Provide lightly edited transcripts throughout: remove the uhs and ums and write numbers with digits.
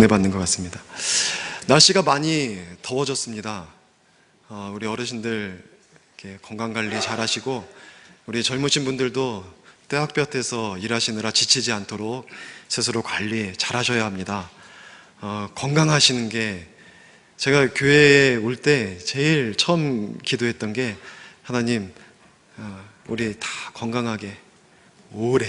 받는 것 같습니다. 날씨가 많이 더워졌습니다. 우리 어르신들 이렇게 건강관리 잘 하시고, 우리 젊으신 분들도 때학볕에서 일하시느라 지치지 않도록 스스로 관리 잘 하셔야 합니다. 건강하시는 게, 제가 교회에 올 때 제일 처음 기도했던 게, 하나님, 우리 다 건강하게 오래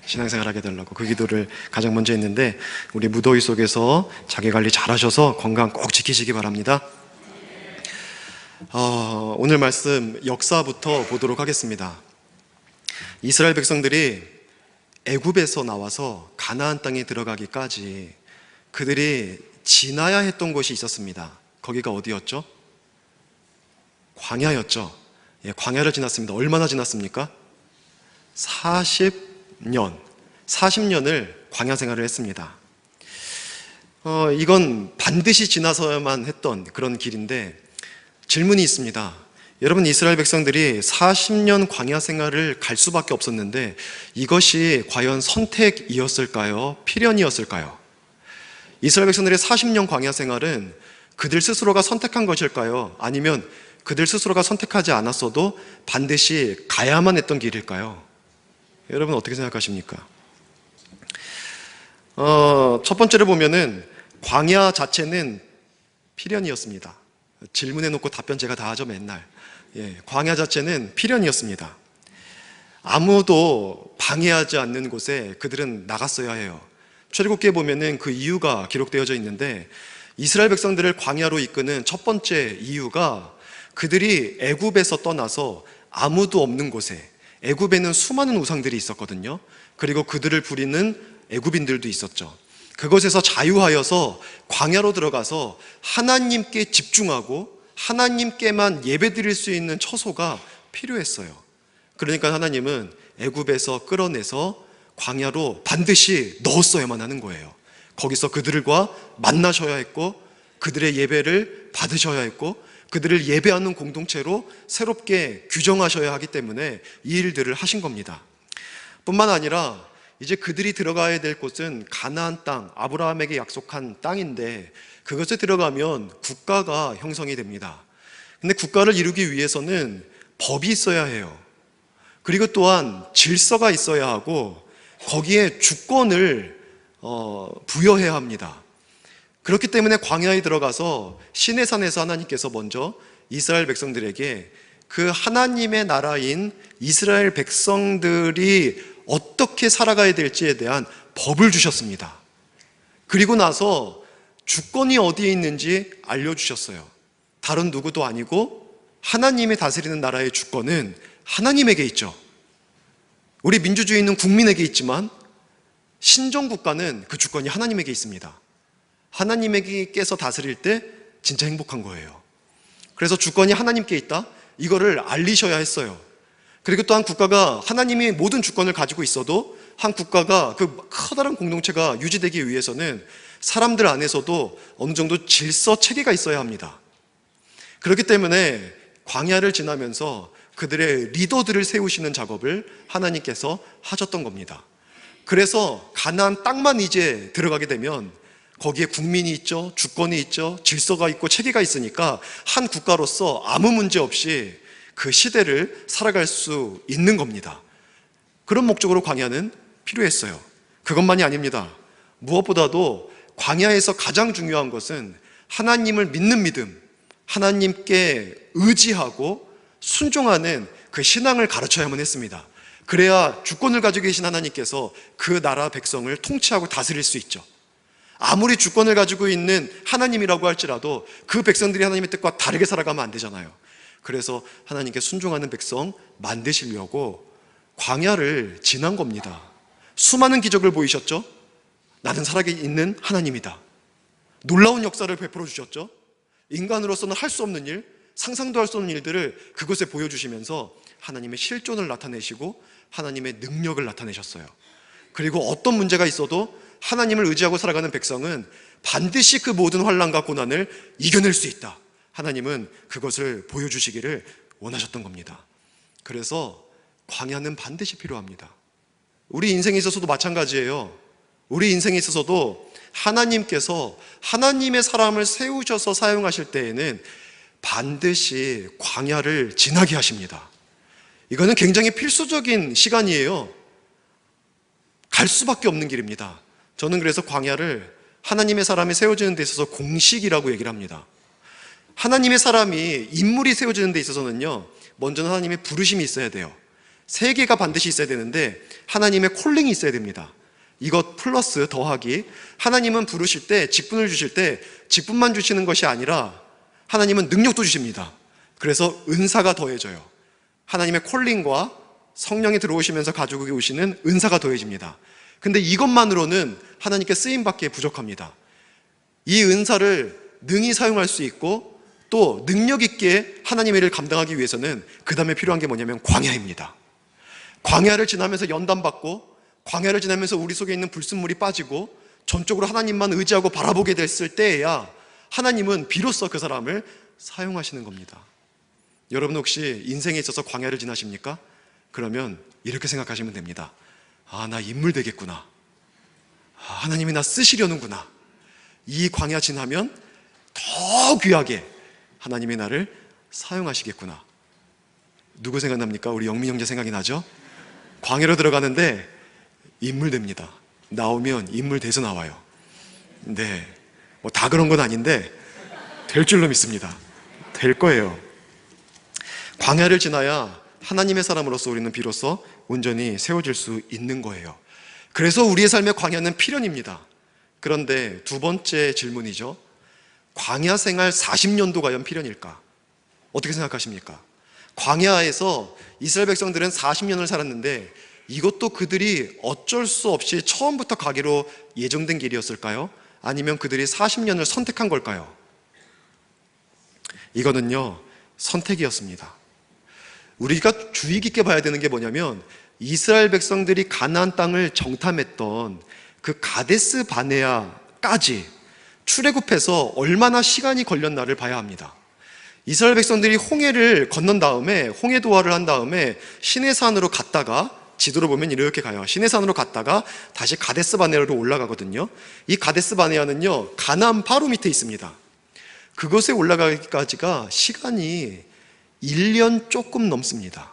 신앙생활 하게 해달라고, 그 기도를 가장 먼저 했는데, 우리 무더위 속에서 자기관리 잘 하셔서 건강 꼭 지키시기 바랍니다. 오늘 말씀 역사부터 보도록 하겠습니다. 이스라엘 백성들이 애굽에서 나와서 가나안 땅에 들어가기까지 그들이 지나야 했던 곳이 있었습니다. 거기가 어디였죠? 광야였죠. 광야를 지났습니다. 얼마나 지났습니까? 40년을 광야 생활을 했습니다. 이건 반드시 지나서야만 했던 그런 길인데, 질문이 있습니다. 여러분, 이스라엘 백성들이 40년 광야 생활을 갈 수밖에 없었는데, 이것이 과연 선택이었을까요? 필연이었을까요? 이스라엘 백성들의 40년 광야 생활은 그들 스스로가 선택한 것일까요? 아니면 그들 스스로가 선택하지 않았어도 반드시 가야만 했던 길일까요? 여러분, 어떻게 생각하십니까? 첫 번째로 보면은 광야 자체는 필연이었습니다. 질문해놓고 답변 제가 다 하죠, 맨날. 광야 자체는 필연이었습니다. 아무도 방해하지 않는 곳에 그들은 나갔어야 해요. 출애굽기에 보면은 그 이유가 기록되어져 있는데, 이스라엘 백성들을 광야로 이끄는 첫 번째 이유가, 그들이 애굽에서 떠나서 아무도 없는 곳에, 애굽에는 수많은 우상들이 있었거든요. 그리고 그들을 부리는 애굽인들도 있었죠. 그것에서 자유하여서 광야로 들어가서 하나님께 집중하고 하나님께만 예배드릴 수 있는 처소가 필요했어요. 그러니까 하나님은 애굽에서 끌어내서 광야로 반드시 넣었어야만 하는 거예요. 거기서 그들과 만나셔야 했고, 그들의 예배를 받으셔야 했고, 그들을 예배하는 공동체로 새롭게 규정하셔야 하기 때문에 이 일들을 하신 겁니다. 뿐만 아니라 이제 그들이 들어가야 될 곳은 가나안 땅, 아브라함에게 약속한 땅인데, 그것에 들어가면 국가가 형성이 됩니다. 근데 국가를 이루기 위해서는 법이 있어야 해요. 그리고 또한 질서가 있어야 하고, 거기에 주권을 부여해야 합니다. 그렇기 때문에 광야에 들어가서 시내산에서 하나님께서 먼저 이스라엘 백성들에게 그 하나님의 나라인 이스라엘 백성들이 어떻게 살아가야 될지에 대한 법을 주셨습니다. 그리고 나서 주권이 어디에 있는지 알려주셨어요. 다른 누구도 아니고 하나님이 다스리는 나라의 주권은 하나님에게 있죠. 우리 민주주의는 국민에게 있지만 신정국가는 그 주권이 하나님에게 있습니다. 하나님께서 다스릴 때 진짜 행복한 거예요. 그래서 주권이 하나님께 있다, 이거를 알리셔야 했어요. 그리고 또한 국가가 하나님이 모든 주권을 가지고 있어도 한 국가가, 그 커다란 공동체가 유지되기 위해서는 사람들 안에서도 어느 정도 질서 체계가 있어야 합니다. 그렇기 때문에 광야를 지나면서 그들의 리더들을 세우시는 작업을 하나님께서 하셨던 겁니다. 그래서 가나안 땅만 이제 들어가게 되면 거기에 국민이 있죠, 주권이 있죠, 질서가 있고 체계가 있으니까 한 국가로서 아무 문제 없이 그 시대를 살아갈 수 있는 겁니다. 그런 목적으로 광야는 필요했어요. 그것만이 아닙니다. 무엇보다도 광야에서 가장 중요한 것은 하나님을 믿는 믿음, 하나님께 의지하고 순종하는 그 신앙을 가르쳐야만 했습니다. 그래야 주권을 가지고 계신 하나님께서 그 나라 백성을 통치하고 다스릴 수 있죠. 아무리 주권을 가지고 있는 하나님이라고 할지라도 그 백성들이 하나님의 뜻과 다르게 살아가면 안 되잖아요. 그래서 하나님께 순종하는 백성 만드시려고 광야를 지난 겁니다. 수많은 기적을 보이셨죠? 나는 살아있는 하나님이다. 놀라운 역사를 베풀어 주셨죠? 인간으로서는 할 수 없는 일, 상상도 할 수 없는 일들을 그곳에 보여주시면서 하나님의 실존을 나타내시고 하나님의 능력을 나타내셨어요. 그리고 어떤 문제가 있어도 하나님을 의지하고 살아가는 백성은 반드시 그 모든 환난과 고난을 이겨낼 수 있다. 하나님은 그것을 보여주시기를 원하셨던 겁니다. 그래서 광야는 반드시 필요합니다. 우리 인생에 있어서도 마찬가지예요. 우리 인생에 있어서도 하나님께서 하나님의 사람을 세우셔서 사용하실 때에는 반드시 광야를 지나게 하십니다. 이거는 굉장히 필수적인 시간이에요. 갈 수밖에 없는 길입니다. 저는 그래서 광야를 하나님의 사람이 세워지는 데 있어서 공식이라고 얘기를 합니다. 하나님의 사람이 인물이 세워지는 데 있어서는요, 먼저는 하나님의 부르심이 있어야 돼요. 세계가 반드시 있어야 되는데 하나님의 콜링이 있어야 됩니다. 이것 플러스 더하기, 하나님은 부르실 때, 직분을 주실 때 직분만 주시는 것이 아니라 하나님은 능력도 주십니다. 그래서 은사가 더해져요. 하나님의 콜링과 성령이 들어오시면서 가지고 오시는 은사가 더해집니다. 근데 이것만으로는 하나님께 쓰임받기에 부족합니다. 이 은사를 능히 사용할 수 있고 또 능력 있게 하나님의 일을 감당하기 위해서는 그 다음에 필요한 게 뭐냐면 광야입니다. 광야를 지나면서 연단받고, 광야를 지나면서 우리 속에 있는 불순물이 빠지고 전적으로 하나님만 의지하고 바라보게 됐을 때에야 하나님은 비로소 그 사람을 사용하시는 겁니다. 여러분 혹시 인생에 있어서 광야를 지나십니까? 그러면 이렇게 생각하시면 됩니다. 아, 나 인물 되겠구나. 아, 하나님이 나 쓰시려는구나. 이 광야 지나면 더 귀하게 하나님이 나를 사용하시겠구나. 누구 생각납니까? 우리 영민 형제 생각이 나죠? 광야로 들어가는데 인물 됩니다. 나오면 인물 돼서 나와요. 네, 뭐 다 그런 건 아닌데 될 줄로 믿습니다. 될 거예요. 광야를 지나야 하나님의 사람으로서 우리는 비로소 온전히 세워질 수 있는 거예요. 그래서 우리의 삶의 광야는 필연입니다. 그런데 두 번째 질문이죠. 광야 생활 40년도 과연 필연일까? 어떻게 생각하십니까? 광야에서 이스라엘 백성들은 40년을 살았는데 이것도 그들이 어쩔 수 없이 처음부터 가기로 예정된 길이었을까요? 아니면 그들이 40년을 선택한 걸까요? 이거는요, 선택이었습니다. 우리가 주의 깊게 봐야 되는 게 뭐냐면 이스라엘 백성들이 가나안 땅을 정탐했던 그 가데스 바네아까지 출애굽해서 얼마나 시간이 걸렸나를 봐야 합니다. 이스라엘 백성들이 홍해를 건넌 다음에, 홍해 도하를 한 다음에 시내산으로 갔다가, 지도로 보면 이렇게 가요. 시내산으로 갔다가 다시 가데스 바네아로 올라가거든요. 이 가데스 바네아는요, 가나안 바로 밑에 있습니다. 그곳에 올라가기까지가 시간이 1년 조금 넘습니다.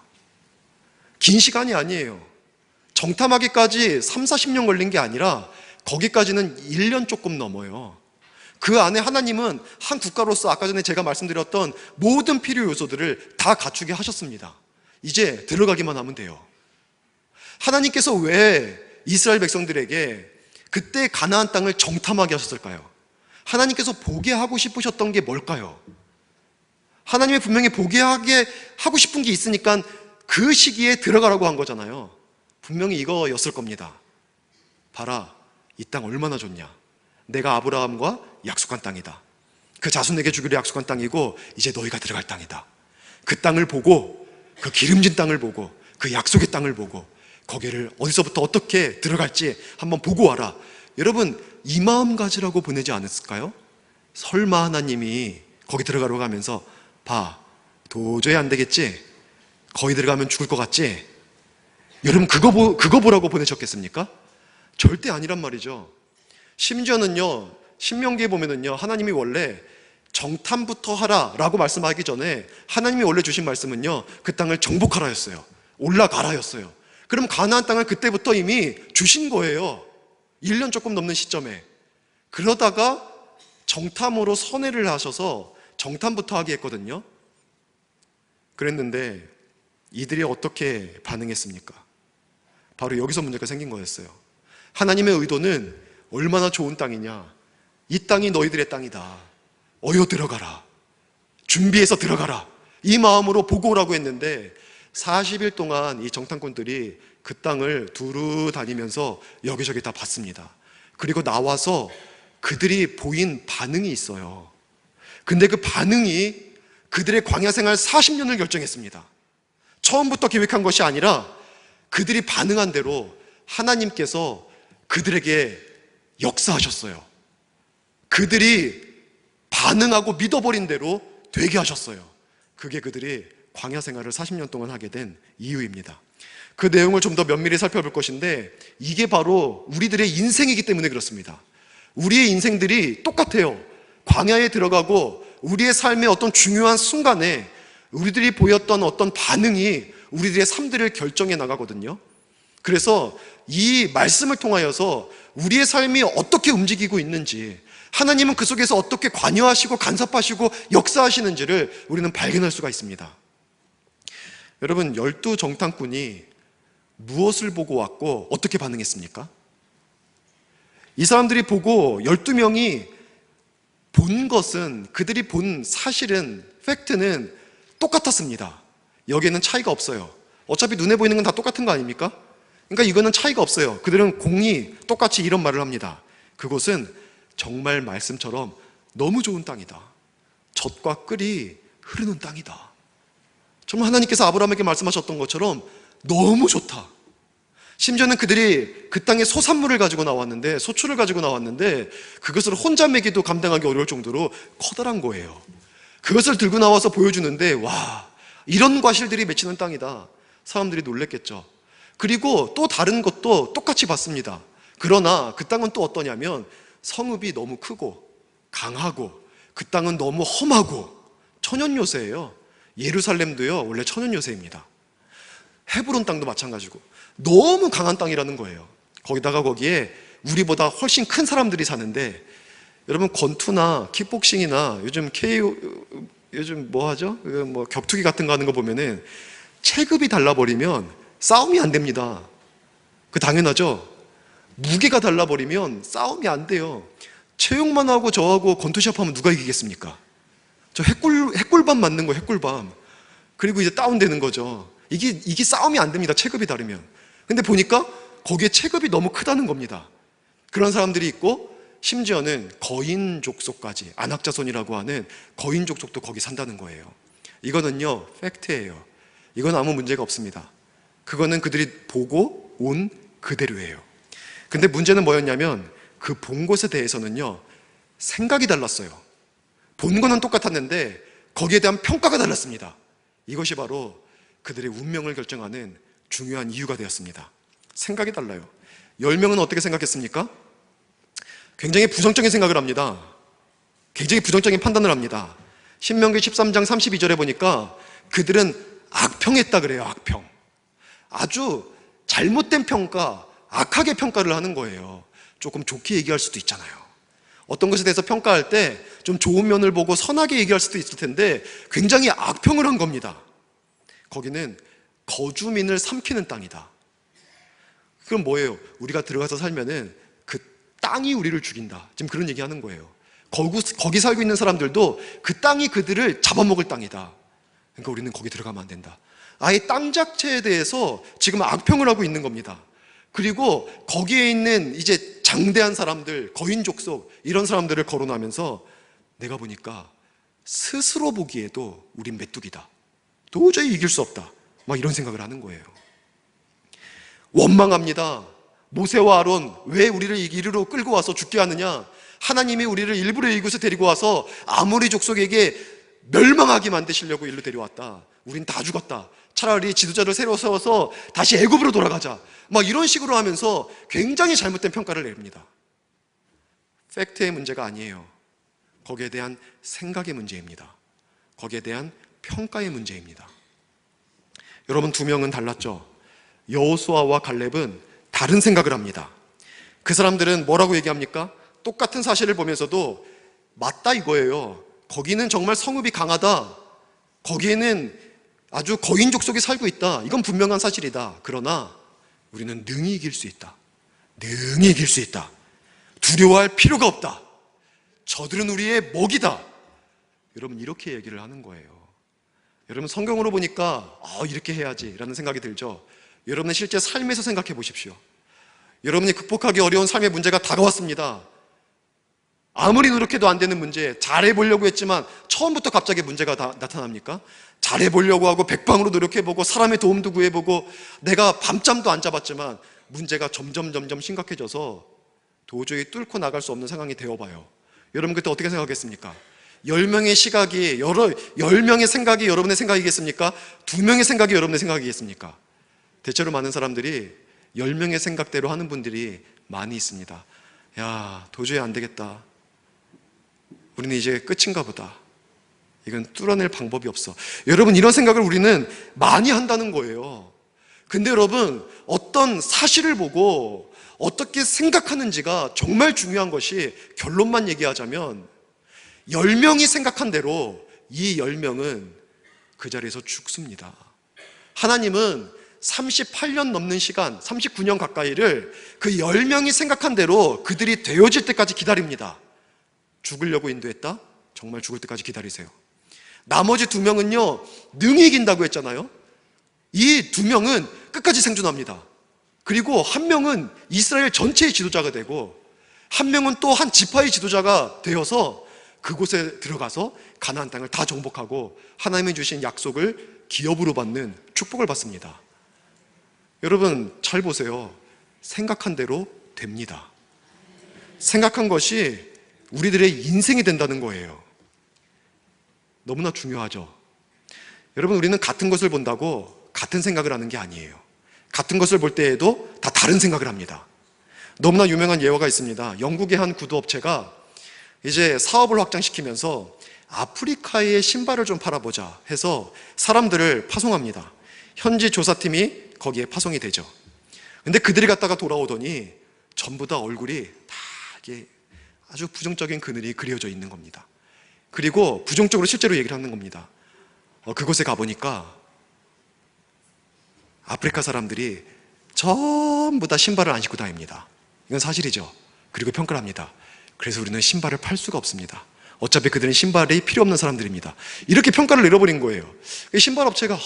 긴 시간이 아니에요. 정탐하기까지 3, 40년 걸린 게 아니라 거기까지는 1년 조금 넘어요. 그 안에 하나님은 한 국가로서 아까 전에 제가 말씀드렸던 모든 필요 요소들을 다 갖추게 하셨습니다. 이제 들어가기만 하면 돼요. 하나님께서 왜 이스라엘 백성들에게 그때 가나안 땅을 정탐하게 하셨을까요? 하나님께서 보게 하고 싶으셨던 게 뭘까요? 하나님이 분명히 보게 하게 하고 싶은 게 있으니까 그 시기에 들어가라고 한 거잖아요. 분명히 이거였을 겁니다. 봐라, 이 땅 얼마나 좋냐. 내가 아브라함과 약속한 땅이다. 그 자손에게 주기로 약속한 땅이고 이제 너희가 들어갈 땅이다. 그 땅을 보고, 그 기름진 땅을 보고, 그 약속의 땅을 보고 거기를 어디서부터 어떻게 들어갈지 한번 보고 와라. 여러분, 이 마음 가지라고 보내지 않았을까요? 설마 하나님이 거기 들어가려고 하면서 봐, 도저히 안 되겠지? 거기 들어가면 죽을 것 같지? 여러분, 그거 보라고 보내셨겠습니까? 절대 아니란 말이죠. 심지어는요, 신명기에 보면은요, 하나님이 원래 정탐부터 하라 라고 말씀하기 전에 하나님이 원래 주신 말씀은요, 그 땅을 정복하라 였어요. 올라가라 였어요. 그럼 가나안 땅을 그때부터 이미 주신 거예요. 1년 조금 넘는 시점에. 그러다가 정탐으로 선회를 하셔서 정탐부터 하게 했거든요. 그랬는데 이들이 어떻게 반응했습니까? 바로 여기서 문제가 생긴 거였어요. 하나님의 의도는 얼마나 좋은 땅이냐. 이 땅이 너희들의 땅이다. 어여 들어가라. 준비해서 들어가라. 이 마음으로 보고 오라고 했는데 40일 동안 이 정탐꾼들이 그 땅을 두루 다니면서 여기저기 다 봤습니다. 그리고 나와서 그들이 보인 반응이 있어요. 근데 그 반응이 그들의 광야 생활 40년을 결정했습니다. 처음부터 계획한 것이 아니라 그들이 반응한 대로 하나님께서 그들에게 역사하셨어요. 그들이 반응하고 믿어버린 대로 되게 하셨어요. 그게 그들이 광야 생활을 40년 동안 하게 된 이유입니다. 그 내용을 좀 더 면밀히 살펴볼 것인데 이게 바로 우리들의 인생이기 때문에 그렇습니다. 우리의 인생들이 똑같아요. 광야에 들어가고 우리의 삶의 어떤 중요한 순간에 우리들이 보였던 어떤 반응이 우리들의 삶들을 결정해 나가거든요. 그래서 이 말씀을 통하여서 우리의 삶이 어떻게 움직이고 있는지, 하나님은 그 속에서 어떻게 관여하시고 간섭하시고 역사하시는지를 우리는 발견할 수가 있습니다. 여러분, 12정탐꾼이 무엇을 보고 왔고 어떻게 반응했습니까? 이 사람들이 보고 12명이 본 것은, 그들이 본 사실은, 팩트는 똑같았습니다. 여기에는 차이가 없어요. 어차피 눈에 보이는 건 다 똑같은 거 아닙니까? 그러니까 이거는 차이가 없어요. 그들은 공히 똑같이 이런 말을 합니다. 그곳은 정말 말씀처럼 너무 좋은 땅이다. 젖과 꿀이 흐르는 땅이다. 정말 하나님께서 아브라함에게 말씀하셨던 것처럼 너무 좋다. 심지어는 그들이 그 땅에 소산물을 가지고 나왔는데, 소출을 가지고 나왔는데 그것을 혼자 먹이도 감당하기 어려울 정도로 커다란 거예요. 그것을 들고 나와서 보여주는데, 와, 이런 과실들이 맺히는 땅이다. 사람들이 놀랬겠죠. 그리고 또 다른 것도 똑같이 봤습니다. 그러나 그 땅은 또 어떠냐면 성읍이 너무 크고 강하고, 그 땅은 너무 험하고 천연요새예요. 예루살렘도요, 원래 천연요새입니다. 헤브론 땅도 마찬가지고 너무 강한 땅이라는 거예요. 거기다가 거기에 우리보다 훨씬 큰 사람들이 사는데, 여러분 권투나 킥복싱이나 요즘 뭐 하죠? 뭐 격투기 같은 거 하는 거 보면은 체급이 달라버리면 싸움이 안 됩니다. 그 당연하죠. 무게가 달라버리면 싸움이 안 돼요. 체육만 하고 저하고 권투시합 하면 누가 이기겠습니까? 저 핵꿀밤 맞는 거, 핵꿀밤. 그리고 이제 다운되는 거죠. 이게 싸움이 안 됩니다. 체급이 다르면. 근데 보니까 거기에 체급이 너무 크다는 겁니다. 그런 사람들이 있고, 심지어는 거인족 속까지, 안악자손이라고 하는 거인족 속도 거기 산다는 거예요. 이거는요, 팩트예요. 이건 아무 문제가 없습니다. 그거는 그들이 보고 온 그대로예요. 근데 문제는 뭐였냐면, 그 본 것에 대해서는요, 생각이 달랐어요. 본 거는 똑같았는데 거기에 대한 평가가 달랐습니다. 이것이 바로 그들의 운명을 결정하는 중요한 이유가 되었습니다. 생각이 달라요. 10명은 어떻게 생각했습니까? 굉장히 부정적인 생각을 합니다. 굉장히 부정적인 판단을 합니다. 신명기 13장 32절에 보니까 그들은 악평했다 그래요. 악평. 아주 잘못된 평가, 악하게 평가를 하는 거예요. 조금 좋게 얘기할 수도 있잖아요. 어떤 것에 대해서 평가할 때 좀 좋은 면을 보고 선하게 얘기할 수도 있을 텐데 굉장히 악평을 한 겁니다. 거기는 거주민을 삼키는 땅이다. 그럼 뭐예요? 우리가 들어가서 살면은 그 땅이 우리를 죽인다. 지금 그런 얘기 하는 거예요. 거기 살고 있는 사람들도 그 땅이 그들을 잡아먹을 땅이다. 그러니까 우리는 거기 들어가면 안 된다. 아예 땅 자체에 대해서 지금 악평을 하고 있는 겁니다. 그리고 거기에 있는 이제 장대한 사람들, 거인족속, 이런 사람들을 거론하면서 내가 보니까 스스로 보기에도 우린 메뚜기다. 도저히 이길 수 없다. 막 이런 생각을 하는 거예요. 원망합니다. 모세와 아론, 왜 우리를 이리로 끌고 와서 죽게 하느냐? 하나님이 우리를 일부러 이곳에 데리고 와서 아모리 족속에게 멸망하게 만드시려고 일로 데려왔다. 우린 다 죽었다. 차라리 지도자를 새로 세워서 다시 애굽으로 돌아가자. 막 이런 식으로 하면서 굉장히 잘못된 평가를 냅니다. 팩트의 문제가 아니에요. 거기에 대한 생각의 문제입니다. 거기에 대한 평가의 문제입니다. 여러분, 두 명은 달랐죠. 여호수아와 갈렙은 다른 생각을 합니다. 그 사람들은 뭐라고 얘기합니까? 똑같은 사실을 보면서도 맞다 이거예요. 거기는 정말 성읍이 강하다. 거기에는 아주 거인족 속에 살고 있다. 이건 분명한 사실이다. 그러나 우리는 능히 이길 수 있다. 능히 이길 수 있다. 두려워할 필요가 없다. 저들은 우리의 먹이다. 여러분, 이렇게 얘기를 하는 거예요. 여러분, 성경으로 보니까 이렇게 해야지 라는 생각이 들죠. 여러분의 실제 삶에서 생각해 보십시오. 여러분이 극복하기 어려운 삶의 문제가 다가왔습니다. 아무리 노력해도 안 되는 문제, 잘해보려고 했지만 처음부터 갑자기 문제가 나타납니까? 잘해보려고 하고 백방으로 노력해보고 사람의 도움도 구해보고 내가 밤잠도 안 잡았지만 문제가 점점 심각해져서 도저히 뚫고 나갈 수 없는 상황이 되어봐요. 여러분, 그때 어떻게 생각하겠습니까? 10명의 시각이 10명의 생각이 여러분의 생각이겠습니까? 2명의 생각이 여러분의 생각이겠습니까? 대체로 많은 사람들이 10명의 생각대로 하는 분들이 많이 있습니다. 야, 도저히 안 되겠다. 우리는 이제 끝인가 보다. 이건 뚫어낼 방법이 없어. 여러분, 이런 생각을 우리는 많이 한다는 거예요. 근데 여러분, 어떤 사실을 보고 어떻게 생각하는지가 정말 중요한 것이, 결론만 얘기하자면 10명이 생각한 대로 이 10명은 그 자리에서 죽습니다. 하나님은 38년 넘는 시간, 39년 가까이를 그 10명이 생각한 대로 그들이 되어질 때까지 기다립니다. 죽으려고 인도했다? 정말 죽을 때까지 기다리세요. 나머지 2명은요, 능히 이긴다고 했잖아요. 이 2명은 끝까지 생존합니다. 그리고 1명은 이스라엘 전체의 지도자가 되고, 1명은 또 한 지파의 지도자가 되어서 그곳에 들어가서 가나안 땅을 다 정복하고 하나님이 주신 약속을 기업으로 받는 축복을 받습니다. 여러분, 잘 보세요. 생각한 대로 됩니다. 생각한 것이 우리들의 인생이 된다는 거예요. 너무나 중요하죠. 여러분, 우리는 같은 것을 본다고 같은 생각을 하는 게 아니에요. 같은 것을 볼 때에도 다 다른 생각을 합니다. 너무나 유명한 예화가 있습니다. 영국의 한 구두업체가 이제 사업을 확장시키면서 아프리카의 신발을 좀 팔아보자 해서 사람들을 파송합니다. 현지 조사팀이 거기에 파송이 되죠. 근데 그들이 갔다가 돌아오더니 전부 다 얼굴이 다 이게 아주 부정적인 그늘이 그려져 있는 겁니다. 그리고 부정적으로 실제로 얘기를 하는 겁니다. 그곳에 가보니까 아프리카 사람들이 전부 다 신발을 안 신고 다닙니다. 이건 사실이죠. 그리고 평가를 합니다. 그래서 우리는 신발을 팔 수가 없습니다. 어차피 그들은 신발이 필요 없는 사람들입니다. 이렇게 평가를 내려버린 거예요. 신발 업체가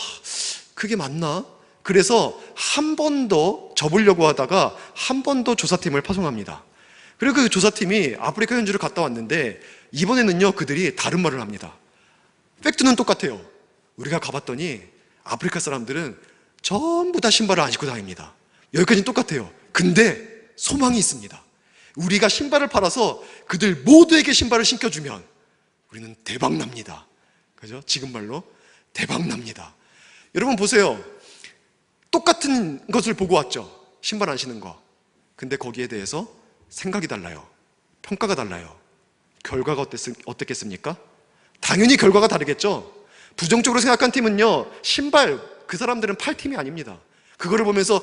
그게 맞나? 그래서 한 번 더 접으려고 하다가 한 번 더 조사팀을 파송합니다. 그리고 그 조사팀이 아프리카 현지를 갔다 왔는데 이번에는요, 그들이 다른 말을 합니다. 팩트는 똑같아요. 우리가 가봤더니 아프리카 사람들은 전부 다 신발을 안 신고 다닙니다. 여기까지는 똑같아요. 근데 소망이 있습니다. 우리가 신발을 팔아서 그들 모두에게 신발을 신겨주면 우리는 대박납니다. 그죠? 지금 말로 대박납니다. 여러분 보세요. 똑같은 것을 보고 왔죠. 신발 안 신는 거. 근데 거기에 대해서 생각이 달라요. 평가가 달라요. 결과가 어땠겠습니까? 당연히 결과가 다르겠죠. 부정적으로 생각한 팀은요, 신발, 그 사람들은 팔 팀이 아닙니다. 그거를 보면서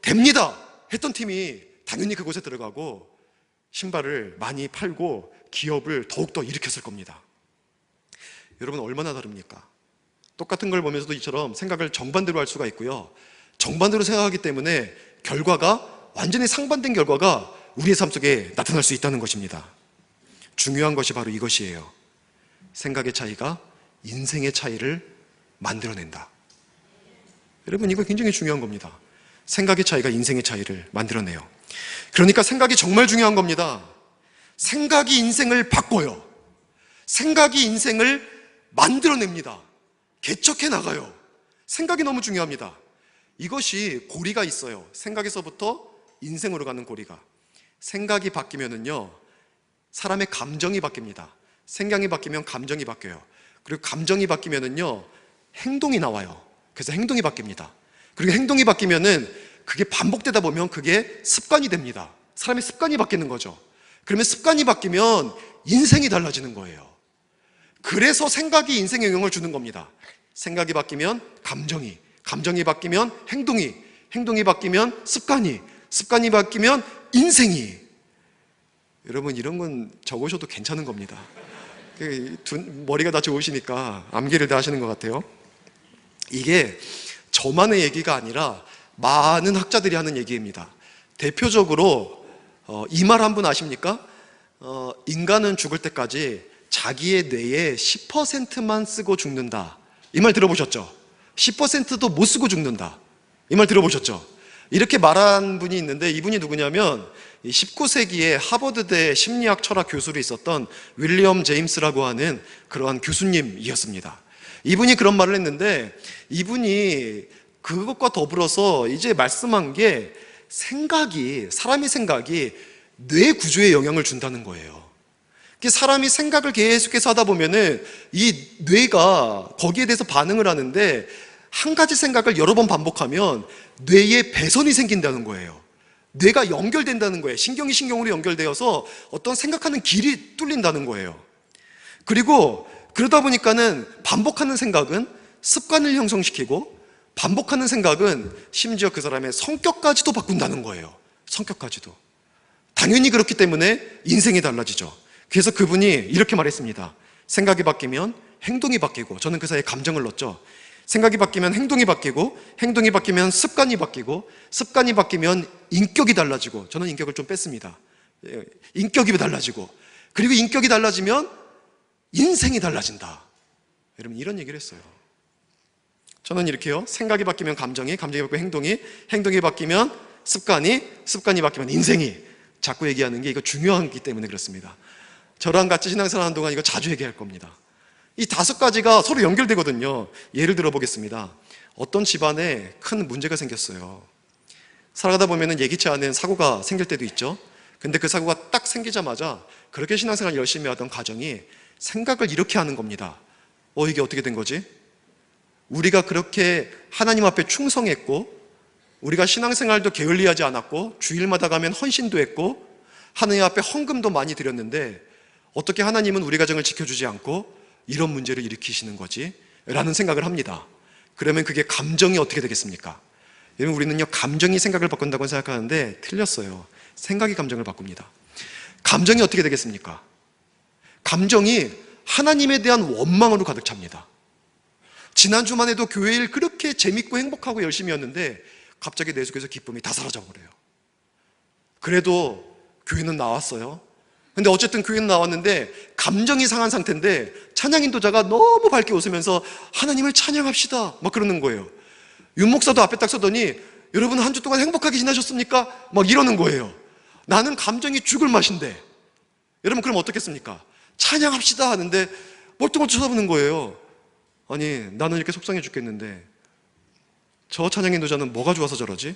됩니다 했던 팀이 당연히 그곳에 들어가고 신발을 많이 팔고 기업을 더욱더 일으켰을 겁니다. 여러분, 얼마나 다릅니까? 똑같은 걸 보면서도 이처럼 생각을 정반대로 할 수가 있고요, 정반대로 생각하기 때문에 결과가 완전히 상반된 결과가 우리의 삶 속에 나타날 수 있다는 것입니다. 중요한 것이 바로 이것이에요. 생각의 차이가 인생의 차이를 만들어낸다. 여러분, 이거 굉장히 중요한 겁니다. 생각의 차이가 인생의 차이를 만들어내요. 그러니까 생각이 정말 중요한 겁니다. 생각이 인생을 바꿔요. 생각이 인생을 만들어냅니다. 개척해 나가요. 생각이 너무 중요합니다. 이것이 고리가 있어요. 생각에서부터 인생으로 가는 고리가. 생각이 바뀌면은요, 사람의 감정이 바뀝니다. 생각이 바뀌면 감정이 바뀌어요. 그리고 감정이 바뀌면은요, 행동이 나와요. 그래서 행동이 바뀝니다. 그리고 행동이 바뀌면은 그게 반복되다 보면 그게 습관이 됩니다. 사람의 습관이 바뀌는 거죠. 그러면 습관이 바뀌면 인생이 달라지는 거예요. 그래서 생각이 인생에 영향을 주는 겁니다. 생각이 바뀌면 감정이 바뀌면 행동이 바뀌면 습관이 바뀌면 인생이. 여러분, 이런 건 적으셔도 괜찮은 겁니다. 머리가 다 좋으시니까 암기를 다 하시는 것 같아요. 이게 저만의 얘기가 아니라 많은 학자들이 하는 얘기입니다. 대표적으로 이 말 한 분 아십니까? 인간은 죽을 때까지 자기의 뇌의 10%만 쓰고 죽는다. 이 말 들어보셨죠? 10%도 못 쓰고 죽는다. 이 말 들어보셨죠? 이렇게 말한 분이 있는데, 이분이 누구냐면 19세기에 하버드대 심리학 철학 교수로 있었던 윌리엄 제임스라고 하는 그러한 교수님이었습니다. 이분이 그런 말을 했는데, 이분이 그것과 더불어서 이제 말씀한 게 사람의 생각이 뇌 구조에 영향을 준다는 거예요. 사람이 생각을 계속해서 하다 보면은 이 뇌가 거기에 대해서 반응을 하는데, 한 가지 생각을 여러 번 반복하면 뇌에 배선이 생긴다는 거예요. 뇌가 연결된다는 거예요. 신경이 신경으로 연결되어서 어떤 생각하는 길이 뚫린다는 거예요. 그리고 그러다 보니까는 반복하는 생각은 습관을 형성시키고, 반복하는 생각은 심지어 그 사람의 성격까지도 바꾼다는 거예요. 성격까지도. 당연히 그렇기 때문에 인생이 달라지죠. 그래서 그분이 이렇게 말했습니다. 생각이 바뀌면 행동이 바뀌고, 저는 그 사이에 감정을 넣었죠. 생각이 바뀌면 행동이 바뀌고, 행동이 바뀌면 습관이 바뀌고, 습관이 바뀌면 인격이 달라지고, 저는 인격을 좀 뺐습니다. 인격이 달라지고, 그리고 인격이 달라지면 인생이 달라진다. 여러분, 이런 얘기를 했어요. 저는 이렇게요. 생각이 바뀌면 감정이, 감정이 바뀌면 행동이, 행동이 바뀌면 습관이, 습관이 바뀌면 인생이. 자꾸 얘기하는 게 이거 중요하기 때문에 그렇습니다. 저랑 같이 신앙생활 하는 동안 이거 자주 얘기할 겁니다. 이 5가지가 서로 연결되거든요. 예를 들어 보겠습니다. 어떤 집안에 큰 문제가 생겼어요. 살아가다 보면 예기치 않은 사고가 생길 때도 있죠. 근데 그 사고가 딱 생기자마자 그렇게 신앙생활 열심히 하던 가정이 생각을 이렇게 하는 겁니다. 이게 어떻게 된 거지? 우리가 그렇게 하나님 앞에 충성했고, 우리가 신앙생활도 게을리하지 않았고, 주일마다 가면 헌신도 했고, 하나님 앞에 헌금도 많이 드렸는데 어떻게 하나님은 우리 가정을 지켜주지 않고 이런 문제를 일으키시는 거지? 라는 생각을 합니다. 그러면 그게 감정이 어떻게 되겠습니까? 여러분, 우리는요, 감정이 생각을 바꾼다고 생각하는데 틀렸어요. 생각이 감정을 바꿉니다. 감정이 어떻게 되겠습니까? 감정이 하나님에 대한 원망으로 가득 찹니다. 지난주만 해도 교회 일 그렇게 재밌고 행복하고 열심히 했는데 갑자기 내 속에서 기쁨이 다 사라져버려요. 그래도 교회는 나왔어요. 근데 어쨌든 교회는 나왔는데 감정이 상한 상태인데 찬양 인도자가 너무 밝게 웃으면서 하나님을 찬양합시다 막 그러는 거예요. 윤 목사도 앞에 딱 서더니 여러분 한 주 동안 행복하게 지나셨습니까? 막 이러는 거예요. 나는 감정이 죽을 맛인데 여러분 그럼 어떻겠습니까? 찬양합시다 하는데 멀뚱멀뚱 쳐다보는 거예요. 아니 나는 이렇게 속상해 죽겠는데 저 찬양 인도자는 뭐가 좋아서 저러지?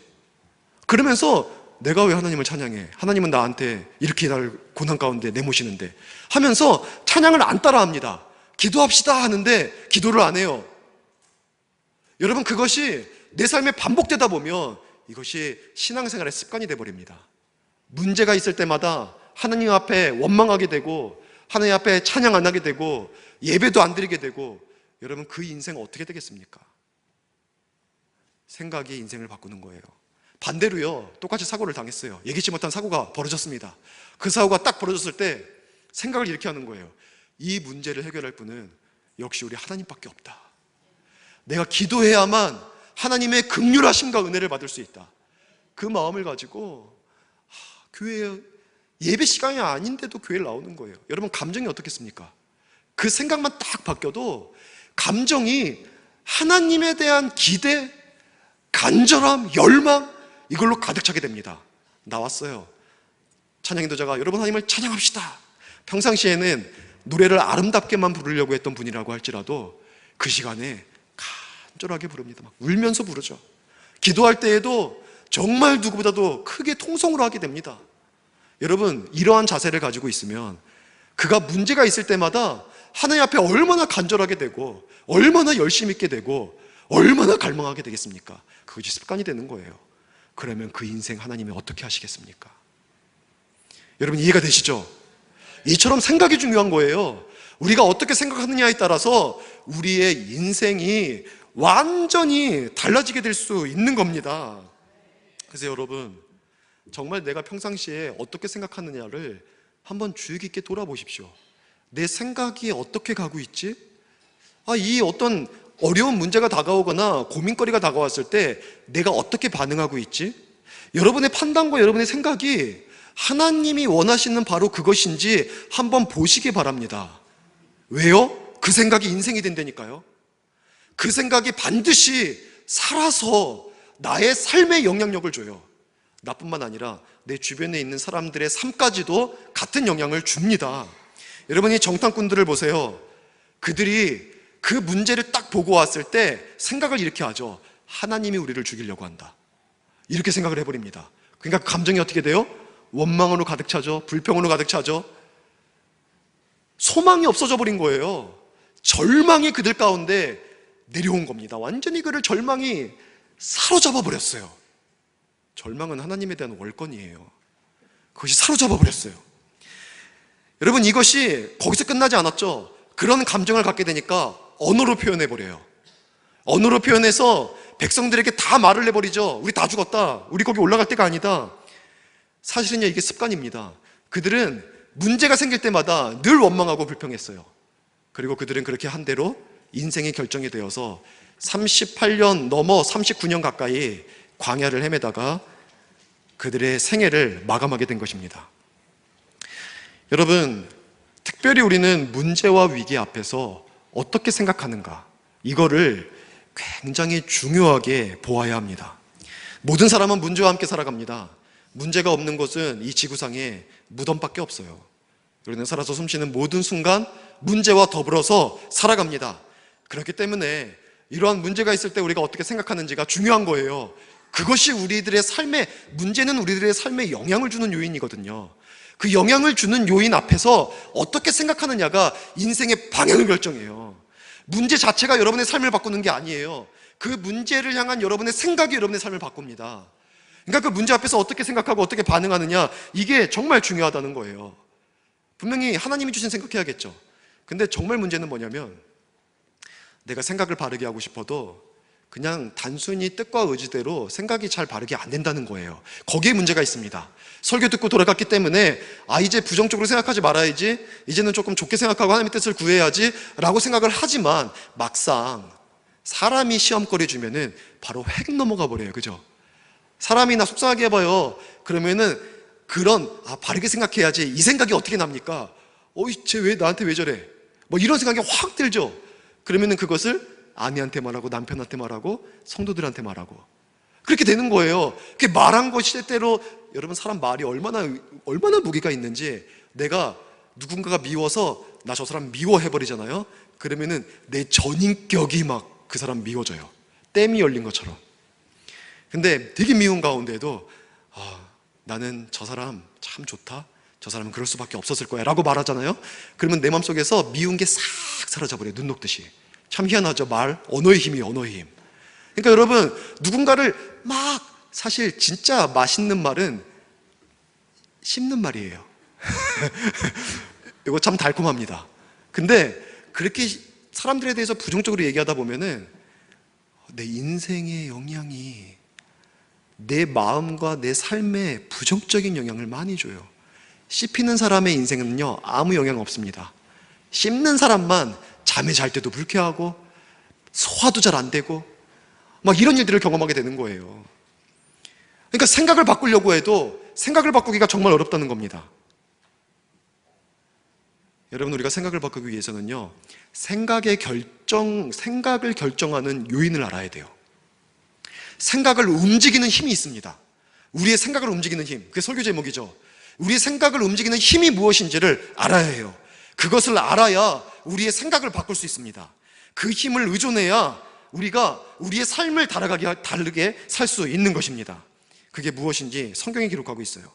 그러면서 내가 왜 하나님을 찬양해? 하나님은 나한테 이렇게 날 고난 가운데 내모시는데 하면서 찬양을 안 따라합니다. 기도합시다 하는데 기도를 안 해요. 여러분 그것이 내 삶에 반복되다 보면 이것이 신앙생활의 습관이 되어버립니다. 문제가 있을 때마다 하나님 앞에 원망하게 되고 하나님 앞에 찬양 안 하게 되고 예배도 안 드리게 되고 여러분 그 인생 어떻게 되겠습니까? 생각이 인생을 바꾸는 거예요. 반대로요, 똑같이 사고를 당했어요. 예기치 못한 사고가 벌어졌습니다. 그 사고가 딱 벌어졌을 때 생각을 이렇게 하는 거예요. 이 문제를 해결할 분은 역시 우리 하나님밖에 없다. 내가 기도해야만 하나님의 긍휼하심과 은혜를 받을 수 있다. 그 마음을 가지고 교회에 예배 시간이 아닌데도 교회를 나오는 거예요. 여러분 감정이 어떻겠습니까? 그 생각만 딱 바뀌어도 감정이 하나님에 대한 기대, 간절함, 열망 이걸로 가득 차게 됩니다. 나왔어요. 찬양 인도자가 여러분 하나님을 찬양합시다. 평상시에는 노래를 아름답게만 부르려고 했던 분이라고 할지라도 그 시간에 간절하게 부릅니다. 막 울면서 부르죠. 기도할 때에도 정말 누구보다도 크게 통성으로 하게 됩니다. 여러분 이러한 자세를 가지고 있으면 그가 문제가 있을 때마다 하나님 앞에 얼마나 간절하게 되고 얼마나 열심 있게 되고 얼마나 갈망하게 되겠습니까? 그것이 습관이 되는 거예요. 그러면 그 인생 하나님이 어떻게 하시겠습니까? 여러분 이해가 되시죠? 이처럼 생각이 중요한 거예요. 우리가 어떻게 생각하느냐에 따라서 우리의 인생이 완전히 달라지게 될 수 있는 겁니다. 그래서 여러분 정말 내가 평상시에 어떻게 생각하느냐를 한번 주의 깊게 돌아보십시오. 내 생각이 어떻게 가고 있지? 이 어떤 어려운 문제가 다가오거나 고민거리가 다가왔을 때 내가 어떻게 반응하고 있지? 여러분의 판단과 여러분의 생각이 하나님이 원하시는 바로 그것인지 한번 보시기 바랍니다. 왜요? 그 생각이 인생이 된다니까요. 그 생각이 반드시 살아서 나의 삶에 영향력을 줘요. 나뿐만 아니라 내 주변에 있는 사람들의 삶까지도 같은 영향을 줍니다. 여러분이 정탐꾼들을 보세요. 그들이 그 문제를 딱 보고 왔을 때 생각을 이렇게 하죠. 하나님이 우리를 죽이려고 한다. 이렇게 생각을 해버립니다. 그러니까 감정이 어떻게 돼요? 원망으로 가득 차죠. 불평으로 가득 차죠. 소망이 없어져 버린 거예요. 절망이 그들 가운데 내려온 겁니다. 완전히 그를 절망이 사로잡아 버렸어요. 절망은 하나님에 대한 월권이에요. 그것이 사로잡아 버렸어요. 여러분, 이것이 거기서 끝나지 않았죠. 그런 감정을 갖게 되니까 언어로 표현해 버려요. 언어로 표현해서 백성들에게 다 말을 내버리죠. 우리 다 죽었다. 우리 거기 올라갈 때가 아니다. 사실은요, 이게 습관입니다. 그들은 문제가 생길 때마다 늘 원망하고 불평했어요. 그리고 그들은 그렇게 한 대로 인생이 결정이 되어서 38년 넘어 39년 가까이 광야를 헤매다가 그들의 생애를 마감하게 된 것입니다. 여러분, 특별히 우리는 문제와 위기 앞에서 어떻게 생각하는가, 이거를 굉장히 중요하게 보아야 합니다. 모든 사람은 문제와 함께 살아갑니다. 문제가 없는 곳은 이 지구상에 무덤밖에 없어요. 우리는 살아서 숨쉬는 모든 순간 문제와 더불어서 살아갑니다. 그렇기 때문에 이러한 문제가 있을 때 우리가 어떻게 생각하는지가 중요한 거예요. 그것이 우리들의 삶에, 문제는 우리들의 삶에 영향을 주는 요인이거든요. 그 영향을 주는 요인 앞에서 어떻게 생각하느냐가 인생의 방향을 결정해요. 문제 자체가 여러분의 삶을 바꾸는 게 아니에요. 그 문제를 향한 여러분의 생각이 여러분의 삶을 바꿉니다. 그러니까 그 문제 앞에서 어떻게 생각하고 어떻게 반응하느냐, 이게 정말 중요하다는 거예요. 분명히 하나님이 주신 생각해야겠죠. 근데 정말 문제는 뭐냐면, 내가 생각을 바르게 하고 싶어도 그냥 단순히 뜻과 의지대로 생각이 잘 바르게 안 된다는 거예요. 거기에 문제가 있습니다. 설교 듣고 돌아갔기 때문에 이제 부정적으로 생각하지 말아야지, 이제는 조금 좋게 생각하고 하나님의 뜻을 구해야지 라고 생각을 하지만 막상 사람이 시험거리 주면은 바로 획 넘어가 버려요. 그죠? 사람이나 속상하게 해봐요. 그러면은 그런 바르게 생각해야지, 이 생각이 어떻게 납니까? 쟤 왜 나한테 왜 저래? 뭐 이런 생각이 확 들죠. 그러면은 그것을 아내한테 말하고 남편한테 말하고 성도들한테 말하고 그렇게 되는 거예요. 그게 말한 것이 때때로, 여러분, 사람 말이 얼마나 무게가 있는지, 내가 누군가가 미워서 나 저 사람 미워해버리잖아요. 그러면은 내 전인격이 막 그 사람 미워져요. 댐이 열린 것처럼. 근데 되게 미운 가운데도 나는 저 사람 참 좋다, 저 사람은 그럴 수밖에 없었을 거야 라고 말하잖아요. 그러면 내 마음속에서 미운 게 싹 사라져버려요. 눈 녹듯이. 참 희한하죠. 언어의 힘이에요. 언어의 힘. 그러니까 여러분, 누군가를 사실 진짜 맛있는 말은 씹는 말이에요. 이거 참 달콤합니다. 근데 그렇게 사람들에 대해서 부정적으로 얘기하다 보면은 내 인생의 영향이 내 마음과 내 삶에 부정적인 영향을 많이 줘요. 씹히는 사람의 인생은요, 아무 영향 없습니다. 씹는 사람만 잠에 잘 때도 불쾌하고 소화도 잘 안 되고 막 이런 일들을 경험하게 되는 거예요. 그러니까 생각을 바꾸려고 해도 생각을 바꾸기가 정말 어렵다는 겁니다. 여러분, 우리가 생각을 바꾸기 위해서는요, 생각을 결정하는 요인을 알아야 돼요. 생각을 움직이는 힘이 있습니다. 우리의 생각을 움직이는 힘, 그게 설교 제목이죠. 우리의 생각을 움직이는 힘이 무엇인지를 알아야 해요. 그것을 알아야 우리의 생각을 바꿀 수 있습니다. 그 힘을 의존해야 우리가 우리의 삶을 다르게 살 수 있는 것입니다. 그게 무엇인지 성경에 기록하고 있어요.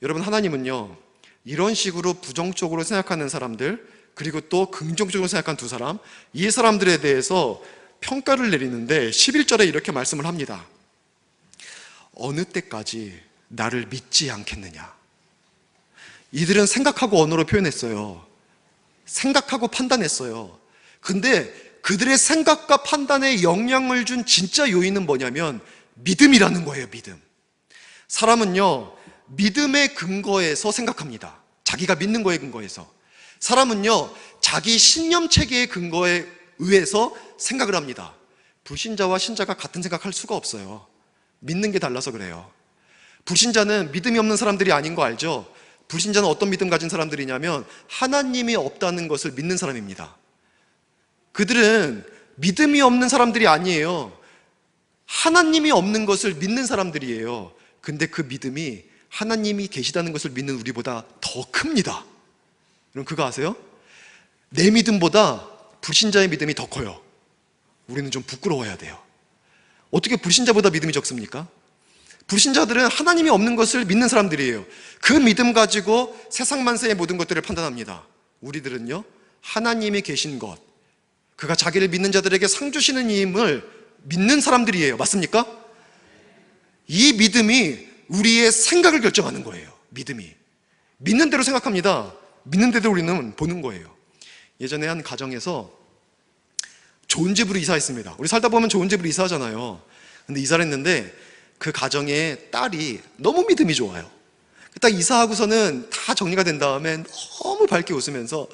여러분, 하나님은요, 이런 식으로 부정적으로 생각하는 사람들, 그리고 또 긍정적으로 생각한 두 사람, 이 사람들에 대해서 평가를 내리는데 11절에 이렇게 말씀을 합니다. 어느 때까지 나를 믿지 않겠느냐. 이들은 생각하고 언어로 표현했어요. 생각하고 판단했어요. 근데 그들의 생각과 판단에 영향을 준 진짜 요인은 뭐냐면 믿음이라는 거예요. 믿음. 사람은요, 믿음의 근거에서 생각합니다. 자기가 믿는 거에 근거해서. 사람은요, 자기 신념 체계의 근거에 의해서 생각을 합니다. 불신자와 신자가 같은 생각할 수가 없어요. 믿는 게 달라서 그래요. 불신자는 믿음이 없는 사람들이 아닌 거 알죠? 불신자는 어떤 믿음 가진 사람들이냐면 하나님이 없다는 것을 믿는 사람입니다. 그들은 믿음이 없는 사람들이 아니에요. 하나님이 없는 것을 믿는 사람들이에요. 근데 그 믿음이 하나님이 계시다는 것을 믿는 우리보다 더 큽니다. 여러분, 그거 아세요? 내 믿음보다 불신자의 믿음이 더 커요. 우리는 좀 부끄러워야 돼요. 어떻게 불신자보다 믿음이 적습니까? 불신자들은 하나님이 없는 것을 믿는 사람들이에요. 그 믿음 가지고 세상 만세의 모든 것들을 판단합니다. 우리들은요, 하나님이 계신 것, 그가 자기를 믿는 자들에게 상 주시는 힘을 믿는 사람들이에요. 맞습니까? 이 믿음이 우리의 생각을 결정하는 거예요. 믿음이. 믿는 대로 생각합니다. 믿는 대로 우리는 보는 거예요. 예전에 한 가정에서 좋은 집으로 이사했습니다. 우리 살다 보면 좋은 집으로 이사하잖아요. 근데 이사를 했는데 그 가정의 딸이 너무 믿음이 좋아요. 딱 이사하고서는 다 정리가 된 다음에 너무 밝게 웃으면서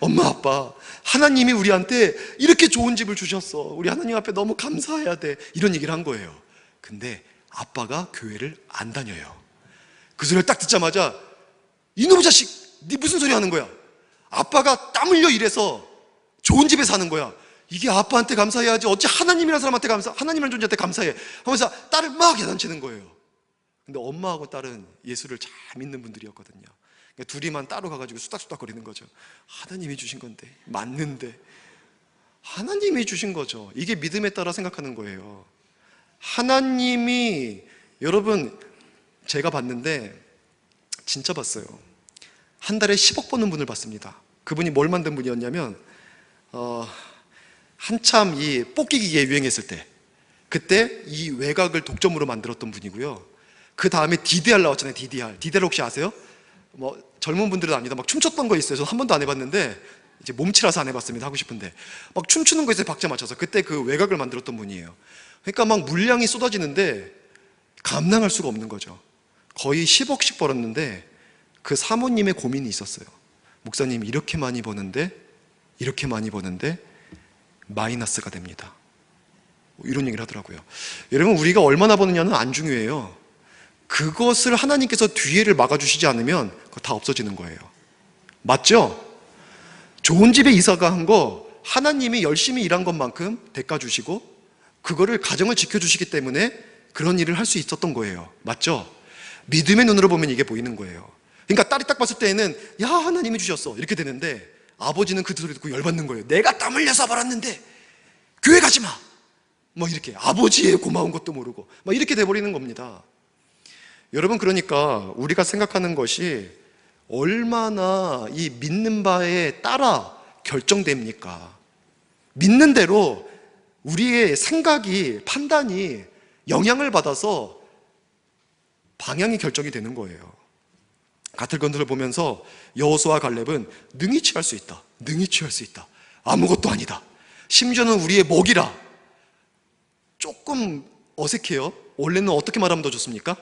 엄마 아빠 하나님이 우리한테 이렇게 좋은 집을 주셨어. 우리 하나님 앞에 너무 감사해야 돼. 이런 얘기를 한 거예요. 근데 아빠가 교회를 안 다녀요. 그 소리를 딱 듣자마자 이놈의 자식 네 무슨 소리 하는 거야. 아빠가 땀 흘려 일해서 좋은 집에 사는 거야. 이게 아빠한테 감사해야지 어찌 하나님이라는 사람한테 하나님이라는 존재한테 감사해 하면서 딸을 막 야단치는 거예요. 근데 엄마하고 딸은 예수를 잘 믿는 분들이었거든요. 그러니까 둘이만 따로 가가지고 수닥수닥거리는 거죠. 하나님이 주신 건데, 맞는데 하나님이 주신 거죠. 이게 믿음에 따라 생각하는 거예요. 하나님이, 여러분 제가 봤는데 진짜 봤어요. 한 달에 10억 버는 분을 봤습니다. 그분이 뭘 만든 분이었냐면 한참 이 뽑기 기계 유행했을 때, 그때 이 외곽을 독점으로 만들었던 분이고요. 그 다음에 DDR 나왔잖아요. DDR 혹시 아세요? 뭐 젊은 분들은 압니다. 막 춤췄던 거 있어요. 저는 한 번도 안 해봤는데, 이제 몸치라서 안 해봤습니다. 하고 싶은데 막 춤추는 거에 박자 맞춰서 그때 그 외곽을 만들었던 분이에요. 그러니까 막 물량이 쏟아지는데 감당할 수가 없는 거죠. 거의 10억씩 벌었는데 그 사모님의 고민이 있었어요. 목사님 이렇게 많이 버는데 마이너스가 됩니다. 이런 얘기를 하더라고요. 여러분, 우리가 얼마나 버느냐는 안 중요해요. 그것을 하나님께서 뒤에를 막아주시지 않으면 그거 다 없어지는 거예요. 맞죠? 좋은 집에 이사가 한 거 하나님이 열심히 일한 것만큼 대가 주시고 그거를 가정을 지켜주시기 때문에 그런 일을 할 수 있었던 거예요. 맞죠? 믿음의 눈으로 보면 이게 보이는 거예요. 그러니까 딸이 딱 봤을 때에는 야 하나님이 주셨어 이렇게 되는데, 아버지는 그 소리 듣고 열받는 거예요. 내가 땀 흘려서 벌었는데 교회 가지 마. 뭐 이렇게 아버지의 고마운 것도 모르고 막 이렇게 돼버리는 겁니다. 여러분, 그러니까 우리가 생각하는 것이 얼마나 이 믿는 바에 따라 결정됩니까? 믿는 대로 우리의 생각이, 판단이 영향을 받아서 방향이 결정이 되는 거예요. 같은 것들을 보면서 여호수아와 갈렙은 능히 취할 수 있다. 아무것도 아니다. 심지어는 우리의 먹이라. 조금 어색해요. 원래는 어떻게 말하면 더 좋습니까?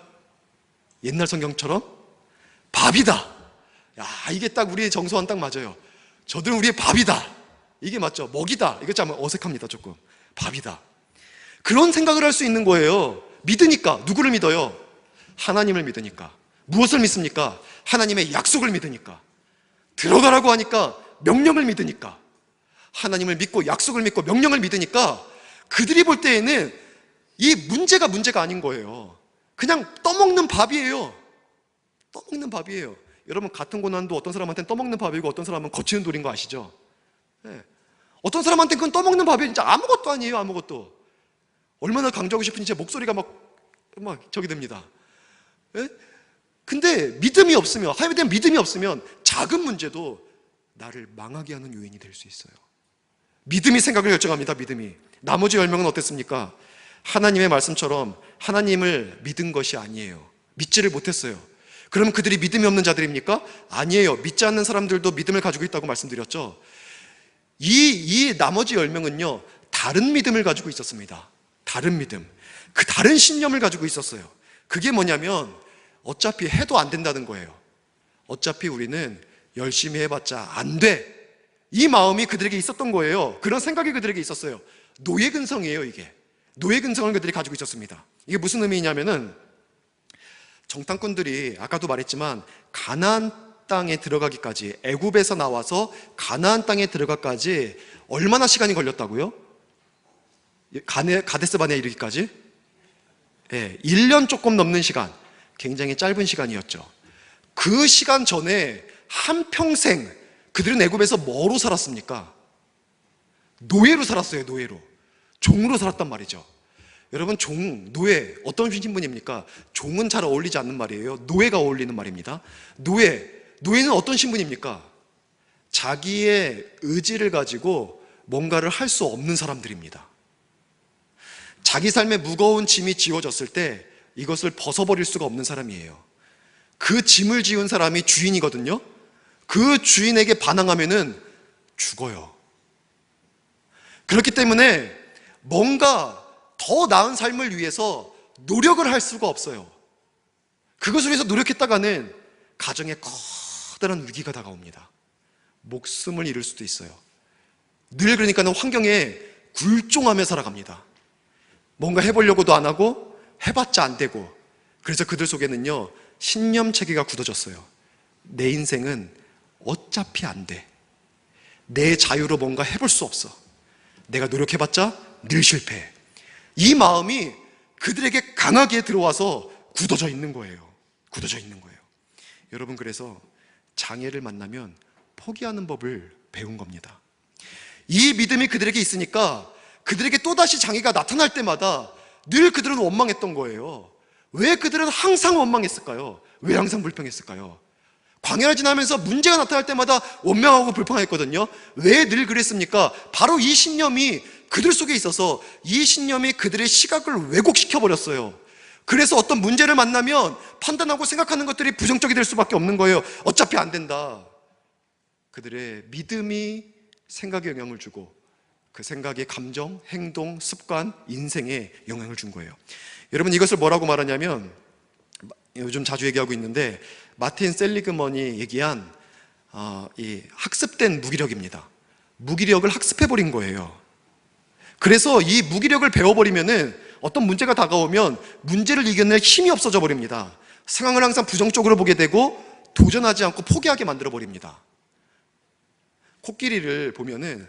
옛날 성경처럼 밥이다. 야, 이게 딱 우리의 정서와는 딱 맞아요. 저들은 우리의 밥이다. 이게 맞죠? 먹이다. 이거 참 어색합니다. 조금. 밥이다. 그런 생각을 할 수 있는 거예요. 믿으니까. 누구를 믿어요? 하나님을 믿으니까. 무엇을 믿습니까? 하나님의 약속을 믿으니까. 들어가라고 하니까 명령을 믿으니까. 하나님을 믿고 약속을 믿고 명령을 믿으니까 그들이 볼 때에는 이 문제가 아닌 거예요. 그냥 떠먹는 밥이에요. 여러분, 같은 고난도 어떤 사람한테는 떠먹는 밥이고 어떤 사람은 거치는 돌인 거 아시죠? 네. 어떤 사람한테는 그건 떠먹는 밥이 진짜 아무것도 아니에요. 아무것도. 얼마나 강조하고 싶은지 제 목소리가 막 저기 됩니다. 네? 근데 믿음이 없으면, 하나님에 대한 믿음이 없으면 작은 문제도 나를 망하게 하는 요인이 될 수 있어요. 믿음이 생각을 결정합니다. 믿음이. 나머지 10명은 어땠습니까? 하나님의 말씀처럼 하나님을 믿은 것이 아니에요. 믿지를 못했어요. 그럼 그들이 믿음이 없는 자들입니까? 아니에요. 믿지 않는 사람들도 믿음을 가지고 있다고 말씀드렸죠. 이 나머지 10명은요 다른 믿음을 가지고 있었습니다. 다른 믿음. 그 다른 신념을 가지고 있었어요. 그게 뭐냐면 어차피 해도 안 된다는 거예요. 어차피 우리는 열심히 해봤자 안 돼. 이 마음이 그들에게 있었던 거예요. 그런 생각이 그들에게 있었어요. 노예근성이에요. 이게 노예근성을 그들이 가지고 있었습니다. 이게 무슨 의미냐면은 정탐꾼들이 아까도 말했지만 가나안 땅에 들어가기까지, 애굽에서 나와서 가나안 땅에 들어가기까지 얼마나 시간이 걸렸다고요? 가데스바네에 이르기까지? 예, 1년 조금 넘는 시간. 굉장히 짧은 시간이었죠. 그 시간 전에 한평생 그들은 애굽에서 뭐로 살았습니까? 노예로 살았어요. 노예로. 종으로 살았단 말이죠. 여러분, 노예 어떤 신분입니까? 종은 잘 어울리지 않는 말이에요. 노예가 어울리는 말입니다. 노예는 어떤 신분입니까? 자기의 의지를 가지고 뭔가를 할 수 없는 사람들입니다. 자기 삶에 무거운 짐이 지워졌을 때 이것을 벗어버릴 수가 없는 사람이에요. 그 짐을 지운 사람이 주인이거든요. 그 주인에게 반항하면은 죽어요. 그렇기 때문에 뭔가 더 나은 삶을 위해서 노력을 할 수가 없어요. 그것을 위해서 노력했다가는 가정에 커다란 위기가 다가옵니다. 목숨을 잃을 수도 있어요. 늘 그러니까는 환경에 굴종하며 살아갑니다. 뭔가 해보려고도 안 하고 해봤자 안 되고, 그래서 그들 속에는요 신념 체계가 굳어졌어요. 내 인생은 어차피 안 돼. 내 자유로 뭔가 해볼 수 없어. 내가 노력해봤자 늘 실패해. 이 마음이 그들에게 강하게 들어와서 굳어져 있는 거예요. 굳어져 있는 거예요. 여러분, 그래서 장애를 만나면 포기하는 법을 배운 겁니다. 이 믿음이 그들에게 있으니까 그들에게 또다시 장애가 나타날 때마다 늘 그들은 원망했던 거예요. 왜 그들은 항상 원망했을까요? 왜 항상 불평했을까요? 광야를 지나면서 문제가 나타날 때마다 원망하고 불평했거든요. 왜 늘 그랬습니까? 바로 이 신념이 그들 속에 있어서 이 신념이 그들의 시각을 왜곡시켜버렸어요. 그래서 어떤 문제를 만나면 판단하고 생각하는 것들이 부정적이 될 수밖에 없는 거예요. 어차피 안 된다. 그들의 믿음이 생각에 영향을 주고 그 생각의 감정, 행동, 습관, 인생에 영향을 준 거예요. 여러분, 이것을 뭐라고 말하냐면, 요즘 자주 얘기하고 있는데 마틴 셀리그먼이 얘기한 이 학습된 무기력입니다. 무기력을 학습해버린 거예요. 그래서 이 무기력을 배워버리면은 어떤 문제가 다가오면 문제를 이겨낼 힘이 없어져 버립니다. 상황을 항상 부정적으로 보게 되고 도전하지 않고 포기하게 만들어 버립니다. 코끼리를 보면은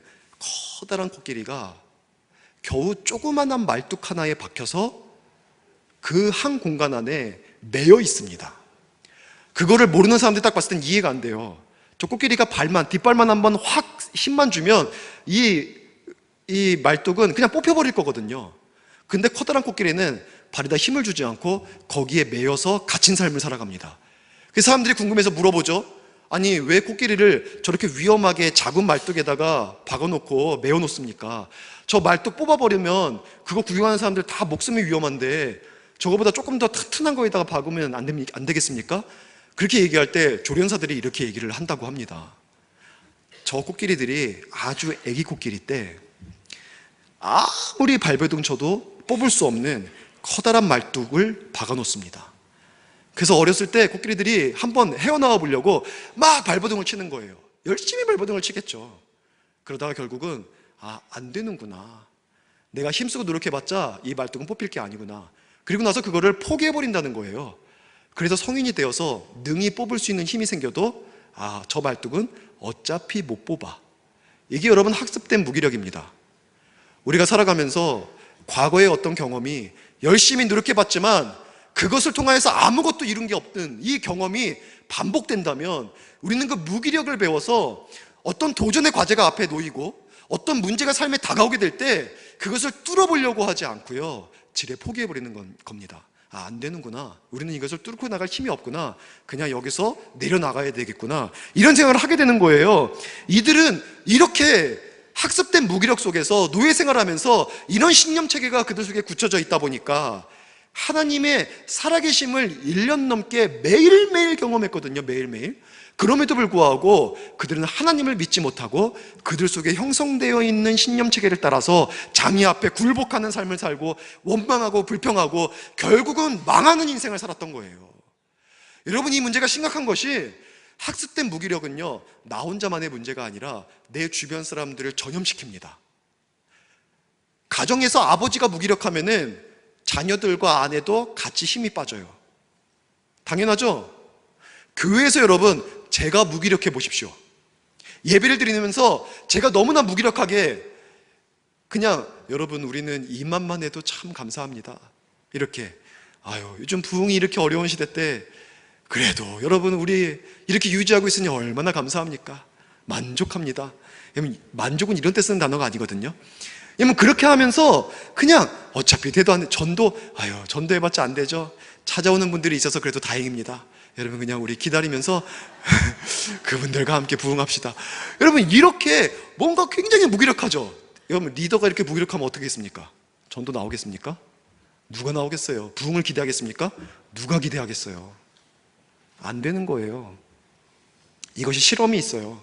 커다란 코끼리가 겨우 조그만한 말뚝 하나에 박혀서 그 한 공간 안에 매여 있습니다. 그거를 모르는 사람들이 딱 봤을 땐 이해가 안 돼요. 저 코끼리가 뒷발만 한번 확 힘만 주면 이 말뚝은 그냥 뽑혀버릴 거거든요. 근데 커다란 코끼리는 발에다 힘을 주지 않고 거기에 매여서 갇힌 삶을 살아갑니다. 그 사람들이 궁금해서 물어보죠. 아니, 왜 코끼리를 저렇게 위험하게 작은 말뚝에다가 박아놓고 매어놓습니까? 저 말뚝 뽑아버리면 그거 구경하는 사람들 다 목숨이 위험한데 저거보다 조금 더 튼튼한 거에다가 박으면 안 되겠습니까? 그렇게 얘기할 때 조련사들이 이렇게 얘기를 한다고 합니다. 저 코끼리들이 아주 애기 코끼리 때 아무리 발버둥 쳐도 뽑을 수 없는 커다란 말뚝을 박아놓습니다. 그래서 어렸을 때 코끼리들이 한번 헤어나와 보려고 막 발버둥을 치는 거예요. 열심히 발버둥을 치겠죠. 그러다가 결국은 안 되는구나. 내가 힘쓰고 노력해봤자 이 말뚝은 뽑힐 게 아니구나. 그리고 나서 그거를 포기해버린다는 거예요. 그래서 성인이 되어서 능히 뽑을 수 있는 힘이 생겨도 저 말뚝은 어차피 못 뽑아. 이게 여러분 학습된 무기력입니다. 우리가 살아가면서 과거의 어떤 경험이 열심히 노력해봤지만 그것을 통해서 아무것도 이룬 게 없는 이 경험이 반복된다면 우리는 그 무기력을 배워서 어떤 도전의 과제가 앞에 놓이고 어떤 문제가 삶에 다가오게 될 때 그것을 뚫어보려고 하지 않고요, 지레 포기해버리는 겁니다. 안 되는구나. 우리는 이것을 뚫고 나갈 힘이 없구나. 그냥 여기서 내려나가야 되겠구나. 이런 생각을 하게 되는 거예요. 이들은 이렇게 학습된 무기력 속에서 노예 생활하면서 이런 신념 체계가 그들 속에 굳혀져 있다 보니까 하나님의 살아계심을 1년 넘게 매일매일 경험했거든요. 매일매일. 그럼에도 불구하고 그들은 하나님을 믿지 못하고 그들 속에 형성되어 있는 신념 체계를 따라서 장애 앞에 굴복하는 삶을 살고 원망하고 불평하고 결국은 망하는 인생을 살았던 거예요. 여러분, 이 문제가 심각한 것이 학습된 무기력은요, 나 혼자만의 문제가 아니라 내 주변 사람들을 전염시킵니다. 가정에서 아버지가 무기력하면은 자녀들과 아내도 같이 힘이 빠져요. 당연하죠? 교회에서 여러분, 제가 무기력해 보십시오. 예배를 드리면서 제가 너무나 무기력하게 그냥 여러분, 우리는 이만만 해도 참 감사합니다. 이렇게 요즘 부흥이 이렇게 어려운 시대 때 그래도 여러분, 우리 이렇게 유지하고 있으니 얼마나 감사합니까? 만족합니다. 만족은 이런 때 쓰는 단어가 아니거든요. 그렇게 하면서 그냥 어차피 돼도 안 돼. 전도해봤자 안 되죠. 찾아오는 분들이 있어서 그래도 다행입니다. 여러분, 그냥 우리 기다리면서 그분들과 함께 부흥합시다. 여러분, 이렇게 뭔가 굉장히 무기력하죠. 여러분, 리더가 이렇게 무기력하면 어떻게 했습니까? 전도 나오겠습니까? 누가 나오겠어요? 부흥을 기대하겠습니까? 누가 기대하겠어요? 안 되는 거예요. 이것이 실험이 있어요.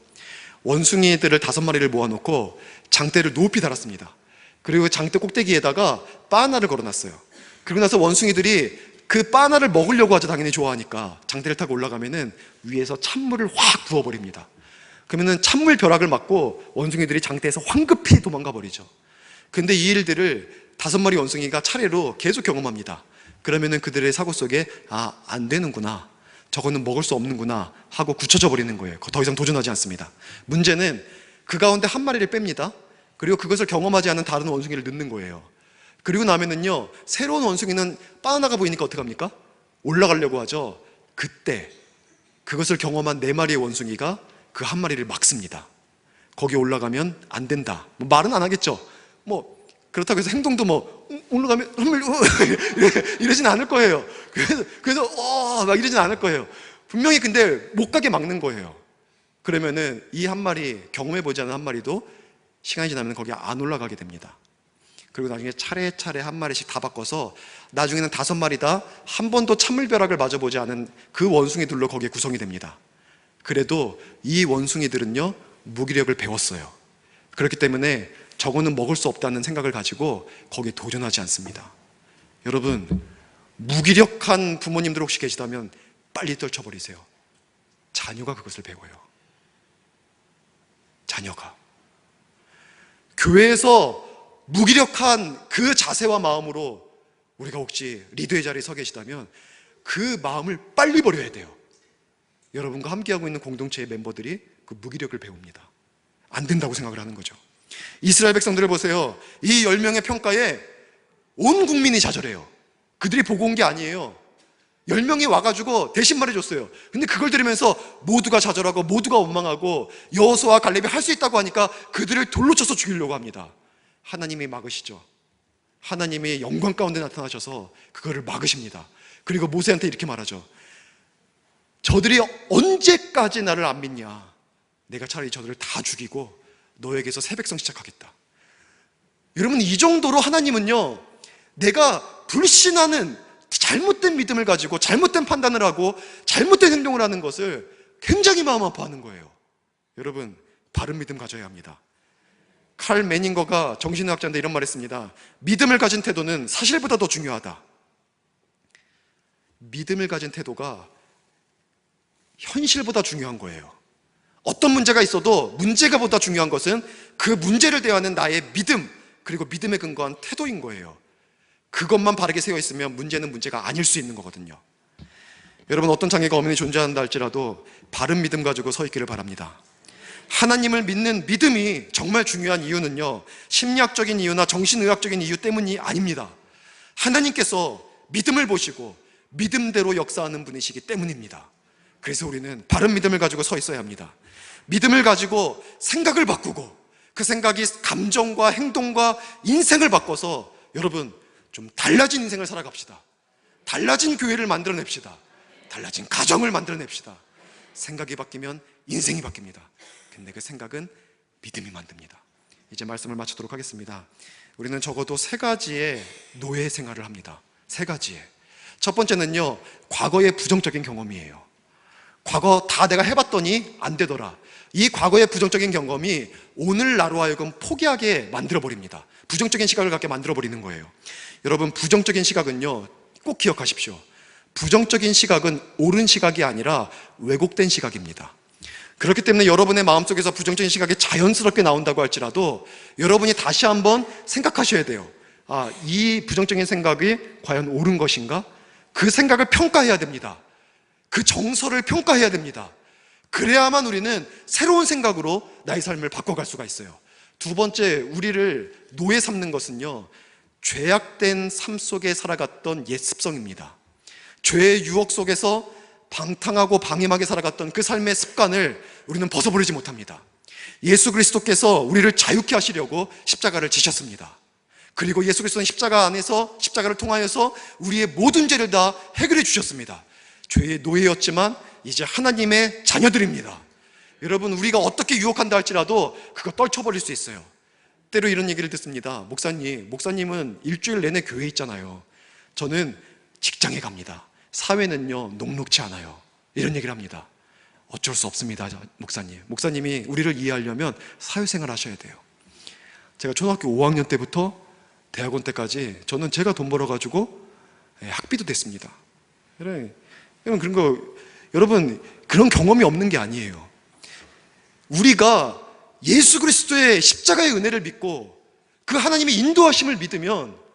원숭이들을 5마리를 모아놓고 장대를 높이 달았습니다. 그리고 장대 꼭대기에다가 바나를 걸어놨어요. 그리고 나서 원숭이들이 그 바나를 먹으려고 하죠. 당연히 좋아하니까. 장대를 타고 올라가면은 위에서 찬물을 확 부어버립니다. 그러면은 찬물 벼락을 맞고 원숭이들이 장대에서 황급히 도망가 버리죠. 근데 이 일들을 5마리 원숭이가 차례로 계속 경험합니다. 그러면은 그들의 사고 속에 안 되는구나, 저거는 먹을 수 없는구나 하고 굳혀져 버리는 거예요. 더 이상 도전하지 않습니다. 문제는 그 가운데 한 마리를 뺍니다. 그리고 그것을 경험하지 않은 다른 원숭이를 넣는 거예요. 그리고 나면은요, 새로운 원숭이는 바나나가 보이니까 어떡합니까? 올라가려고 하죠. 그때 그것을 경험한 4마리의 원숭이가 그 한 마리를 막습니다. 거기 올라가면 안 된다. 말은 안 하겠죠. 그렇다고 해서 행동도 올라가면 이러진 않을 거예요. 그래서 막 이러진 않을 거예요. 분명히 근데 못 가게 막는 거예요. 그러면은 이 한 마리, 경험해보지 않은 한 마리도 시간이 지나면 거기 안 올라가게 됩니다. 그리고 나중에 차례차례 한 마리씩 다 바꿔서 나중에는 5마리 다 한 번도 찬물벼락을 맞아보지 않은 그 원숭이들로 거기에 구성이 됩니다. 그래도 이 원숭이들은요, 무기력을 배웠어요. 그렇기 때문에 저거는 먹을 수 없다는 생각을 가지고 거기에 도전하지 않습니다. 여러분, 무기력한 부모님들 혹시 계시다면 빨리 떨쳐버리세요. 자녀가 그것을 배워요. 자녀가. 교회에서 무기력한 그 자세와 마음으로 우리가 혹시 리더의 자리에 서 계시다면 그 마음을 빨리 버려야 돼요. 여러분과 함께하고 있는 공동체의 멤버들이 그 무기력을 배웁니다. 안 된다고 생각을 하는 거죠. 이스라엘 백성들을 보세요. 이 10명의 평가에 온 국민이 좌절해요. 그들이 보고 온 게 아니에요. 10명이 와가지고 대신 말해줬어요. 근데 그걸 들으면서 모두가 좌절하고 모두가 원망하고 여호수아와 갈렙이 할 수 있다고 하니까 그들을 돌로 쳐서 죽이려고 합니다. 하나님이 막으시죠. 하나님이 영광 가운데 나타나셔서 그거를 막으십니다. 그리고 모세한테 이렇게 말하죠. 저들이 언제까지 나를 안 믿냐? 내가 차라리 저들을 다 죽이고 너에게서 새 백성 시작하겠다. 여러분, 이 정도로 하나님은요, 내가 불신하는 잘못된 믿음을 가지고 잘못된 판단을 하고 잘못된 행동을 하는 것을 굉장히 마음 아파하는 거예요. 여러분, 바른 믿음 가져야 합니다. 칼 매닝거가 정신의학자인데 이런 말 했습니다. 믿음을 가진 태도는 사실보다 더 중요하다. 믿음을 가진 태도가 현실보다 중요한 거예요. 어떤 문제가 있어도 문제가 보다 중요한 것은 그 문제를 대하는 나의 믿음, 그리고 믿음에 근거한 태도인 거예요. 그것만 바르게 세워 있으면 문제는 문제가 아닐 수 있는 거거든요. 여러분, 어떤 장애가 엄연히 존재한다 할지라도 바른 믿음 가지고 서 있기를 바랍니다. 하나님을 믿는 믿음이 정말 중요한 이유는요, 심리학적인 이유나 정신의학적인 이유 때문이 아닙니다. 하나님께서 믿음을 보시고 믿음대로 역사하는 분이시기 때문입니다. 그래서 우리는 바른 믿음을 가지고 서 있어야 합니다. 믿음을 가지고 생각을 바꾸고 그 생각이 감정과 행동과 인생을 바꿔서 여러분, 좀 달라진 인생을 살아갑시다. 달라진 교회를 만들어냅시다. 달라진 가정을 만들어냅시다. 생각이 바뀌면 인생이 바뀝니다. 근데 그 생각은 믿음이 만듭니다. 이제 말씀을 마치도록 하겠습니다. 우리는 적어도 3가지의 노예 생활을 합니다. 3가지의. 첫 번째는요, 과거의 부정적인 경험이에요. 과거 다 내가 해봤더니 안 되더라. 이 과거의 부정적인 경험이 오늘 나로 하여금 포기하게 만들어버립니다. 부정적인 시각을 갖게 만들어버리는 거예요. 여러분, 부정적인 시각은요, 꼭 기억하십시오. 부정적인 시각은 옳은 시각이 아니라 왜곡된 시각입니다. 그렇기 때문에 여러분의 마음속에서 부정적인 시각이 자연스럽게 나온다고 할지라도 여러분이 다시 한번 생각하셔야 돼요. 이 부정적인 생각이 과연 옳은 것인가? 그 생각을 평가해야 됩니다. 그 정서를 평가해야 됩니다. 그래야만 우리는 새로운 생각으로 나의 삶을 바꿔갈 수가 있어요. 2번째, 우리를 노예 삼는 것은요, 죄악된 삶 속에 살아갔던 옛 습성입니다. 죄의 유혹 속에서 방탕하고 방임하게 살아갔던 그 삶의 습관을 우리는 벗어버리지 못합니다. 예수 그리스도께서 우리를 자유케 하시려고 십자가를 지셨습니다. 그리고 예수 그리스도는 십자가 안에서, 십자가를 통하여서 우리의 모든 죄를 다 해결해 주셨습니다. 죄의 노예였지만 이제 하나님의 자녀들입니다. 여러분, 우리가 어떻게 유혹한다 할지라도 그거 떨쳐버릴 수 있어요. 때로 이런 얘기를 듣습니다. 목사님은 일주일 내내 교회에 있잖아요. 저는 직장에 갑니다. 사회는요 녹록지 않아요. 이런 얘기를 합니다. 어쩔 수 없습니다, 목사님. 목사님이 우리를 이해하려면 사회생활 하셔야 돼요. 제가 초등학교 5학년 때부터 대학원 때까지 저는 제가 돈 벌어가지고 학비도 냈습니다. 그런 거, 여러분, 그런 경험이 없는 게 아니에요. 우리가 예수 그리스도의 십자가의 은혜를 믿고 그 하나님의 인도하심을 믿으면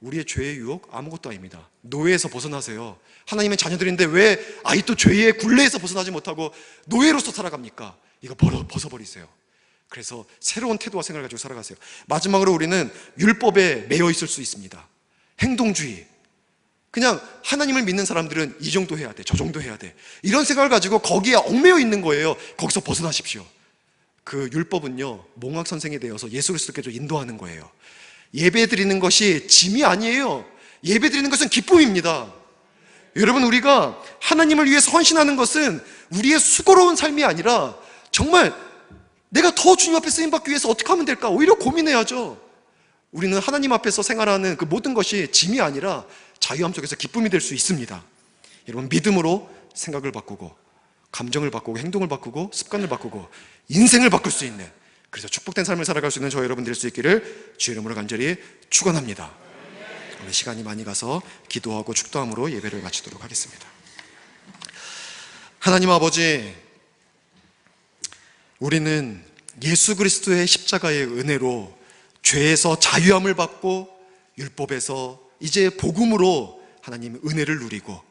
우리의 죄의 유혹 아무것도 아닙니다. 노예에서 벗어나세요. 하나님의 자녀들인데 왜 아직도 죄의 굴레에서 벗어나지 못하고 노예로서 살아갑니까? 이거 벗어버리세요. 그래서 새로운 태도와 생각을 가지고 살아가세요. 마지막으로 우리는 율법에 매여 있을 수 있습니다. 행동주의. 그냥 하나님을 믿는 사람들은 이 정도 해야 돼, 저 정도 해야 돼, 이런 생각을 가지고 거기에 얽매여 있는 거예요. 거기서 벗어나십시오. 그 율법은요 몽학 선생이 되어서 예수 그리스도께서 인도하는 거예요. 예배 드리는 것이 짐이 아니에요. 예배 드리는 것은 기쁨입니다. 여러분, 우리가 하나님을 위해서 헌신하는 것은 우리의 수고로운 삶이 아니라 정말 내가 더 주님 앞에 쓰임받기 위해서 어떻게 하면 될까 오히려 고민해야죠. 우리는 하나님 앞에서 생활하는 그 모든 것이 짐이 아니라 자유함 속에서 기쁨이 될 수 있습니다. 여러분, 믿음으로 생각을 바꾸고 감정을 바꾸고 행동을 바꾸고 습관을 바꾸고 인생을 바꿀 수 있는, 그래서 축복된 삶을 살아갈 수 있는 저 여러분 될 수 있기를 주의 이름으로 간절히 축원합니다. 오늘 시간이 많이 가서 기도하고 축도함으로 예배를 마치도록 하겠습니다. 하나님 아버지, 우리는 예수 그리스도의 십자가의 은혜로 죄에서 자유함을 받고 율법에서 이제 복음으로 하나님 은혜를 누리고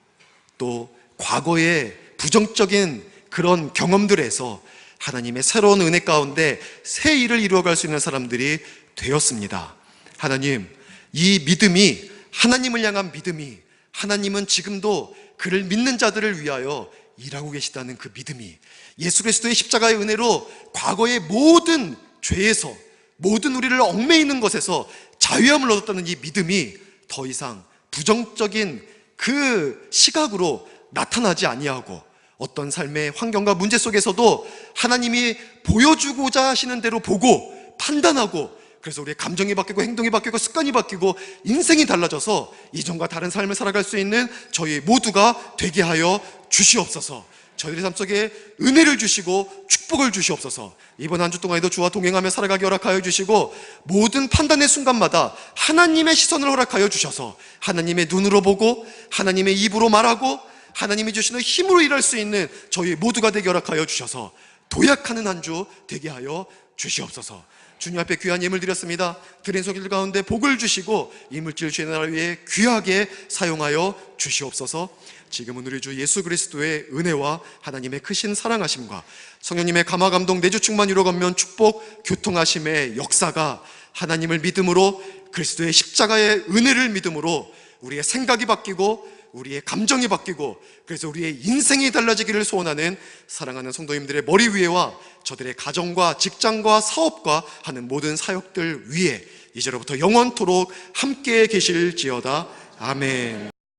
또 과거의 부정적인 그런 경험들에서 하나님의 새로운 은혜 가운데 새 일을 이루어갈 수 있는 사람들이 되었습니다. 하나님, 이 믿음이, 하나님을 향한 믿음이, 하나님은 지금도 그를 믿는 자들을 위하여 일하고 계시다는 그 믿음이, 예수 그리스도의 십자가의 은혜로 과거의 모든 죄에서, 모든 우리를 얽매이는 것에서 자유함을 얻었다는 이 믿음이 더 이상 부정적인 그 시각으로 나타나지 아니하고 어떤 삶의 환경과 문제 속에서도 하나님이 보여주고자 하시는 대로 보고 판단하고, 그래서 우리의 감정이 바뀌고 행동이 바뀌고 습관이 바뀌고 인생이 달라져서 이전과 다른 삶을 살아갈 수 있는 저희 모두가 되게 하여 주시옵소서. 저희들의 삶 속에 은혜를 주시고 축복을 주시옵소서. 이번 한 주 동안에도 주와 동행하며 살아가게 허락하여 주시고 모든 판단의 순간마다 하나님의 시선을 허락하여 주셔서 하나님의 눈으로 보고 하나님의 입으로 말하고 하나님이 주시는 힘으로 일할 수 있는 저희 모두가 되게 허락하여 주셔서 도약하는 한 주 되게 하여 주시옵소서. 주님 앞에 귀한 예물 드렸습니다. 드린 소기들 가운데 복을 주시고 이 물질 주의 나라 위에 귀하게 사용하여 주시옵소서. 지금은 우리 주 예수 그리스도의 은혜와 하나님의 크신 사랑하심과 성령님의 감화 감동 내주 충만 이루 건면 축복 교통하심의 역사가 하나님을 믿음으로, 그리스도의 십자가의 은혜를 믿음으로 우리의 생각이 바뀌고 우리의 감정이 바뀌고 그래서 우리의 인생이 달라지기를 소원하는 사랑하는 성도님들의 머리 위에와 저들의 가정과 직장과 사업과 하는 모든 사역들 위에 이제로부터 영원토록 함께 계실지어다. 아멘.